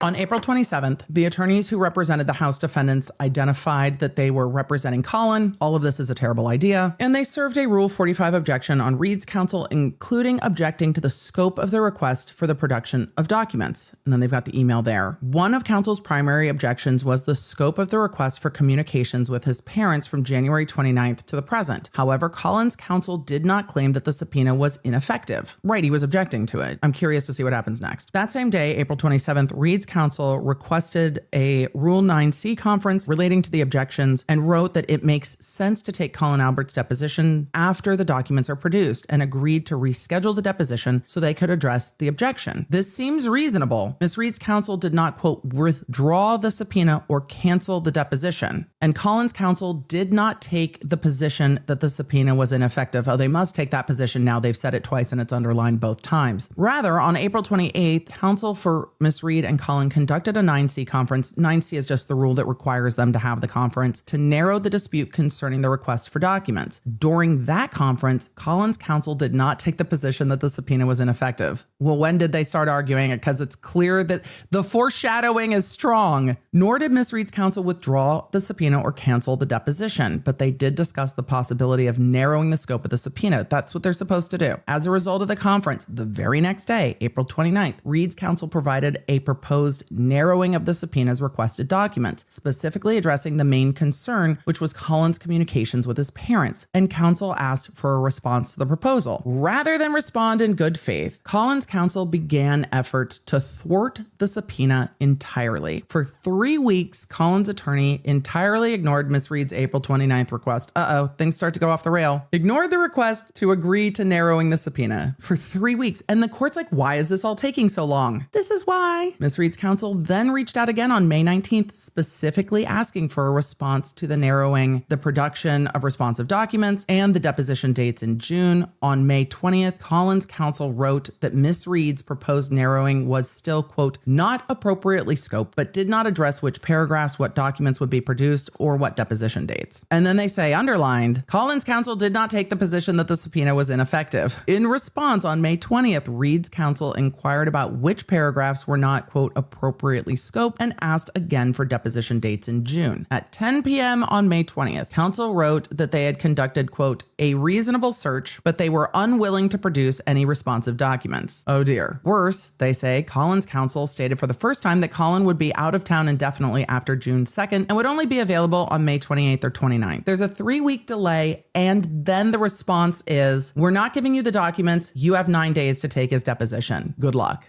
On April 27th, the attorneys who represented the House defendants identified that they were representing Colin. All of this is a terrible idea. And they served a Rule 45 objection on Reed's counsel, including objecting to the scope of the request for the production of documents. And then they've got the email there. One of counsel's primary objections was the scope of the request for communications with his parents from January 29th to the present. However, Colin's counsel did not claim that the subpoena was ineffective. Right, he was objecting to it. I'm curious to see what happens next. That same day, April 27th, Reed's counsel requested a Rule 9C conference relating to the objections and wrote that it makes sense to take Colin Albert's deposition after the documents are produced, and agreed to reschedule the deposition so they could address the objection. This seems reasonable. Ms. Reed's counsel did not, quote, withdraw the subpoena or cancel the deposition. And Colin's counsel did not take the position that the subpoena was ineffective. Oh, they must take that position now. They've said it twice and it's underlined both times. Rather, on April 28th, counsel for Ms. Reed and Colin conducted a 9C conference. 9C is just the rule that requires them to have the conference to narrow the dispute concerning the request for documents. During that conference, Colin's counsel did not take the position that the subpoena was ineffective. Well, when did they start arguing it? Because it's clear that the foreshadowing is strong. Nor did Ms. Reed's counsel withdraw the subpoena or cancel the deposition, but they did discuss the possibility of narrowing the scope of the subpoena. That's what they're supposed to do. As a result of the conference, the very next day, April 29th, Reed's counsel provided a proposed narrowing of the subpoena's requested documents, specifically addressing the main concern, which was Colin's communications with his parents, and counsel asked for a response to the proposal. Rather than respond in good faith, Colin's counsel began efforts to thwart the subpoena entirely. For 3 weeks, Colin's attorney entirely ignored Ms. Reed's April 29th request. Things start to go off the rail. Ignored the request to agree to narrowing the subpoena for 3 weeks. And the court's like, why is this all taking so long? This is why. Ms. Reed's counsel then reached out again on May 19th, specifically asking for a response to the narrowing, the production of responsive documents, and the deposition dates in June. On May 20th, Colin's counsel wrote that Ms. Reed's proposed narrowing was still, quote, not appropriately scoped, but did not address which paragraphs, what documents would be produced, or what deposition dates. And then they say, underlined, Colin's counsel did not take the position that the subpoena was ineffective. In response, on May 20th, Reed's counsel inquired about which paragraphs were not, quote, appropriately scoped, and asked again for deposition dates in June. At 10 p.m. on May 20th, counsel wrote that they had conducted, quote, a reasonable search, but they were unwilling to produce any responsive documents. Oh dear. Worse, they say, Colin's counsel stated for the first time that Colin would be out of town indefinitely after June 2nd and would only be available on May 28th or 29th. There's a 3-week delay, and then the response is, we're not giving you the documents. You have 9 days to take his deposition. Good luck.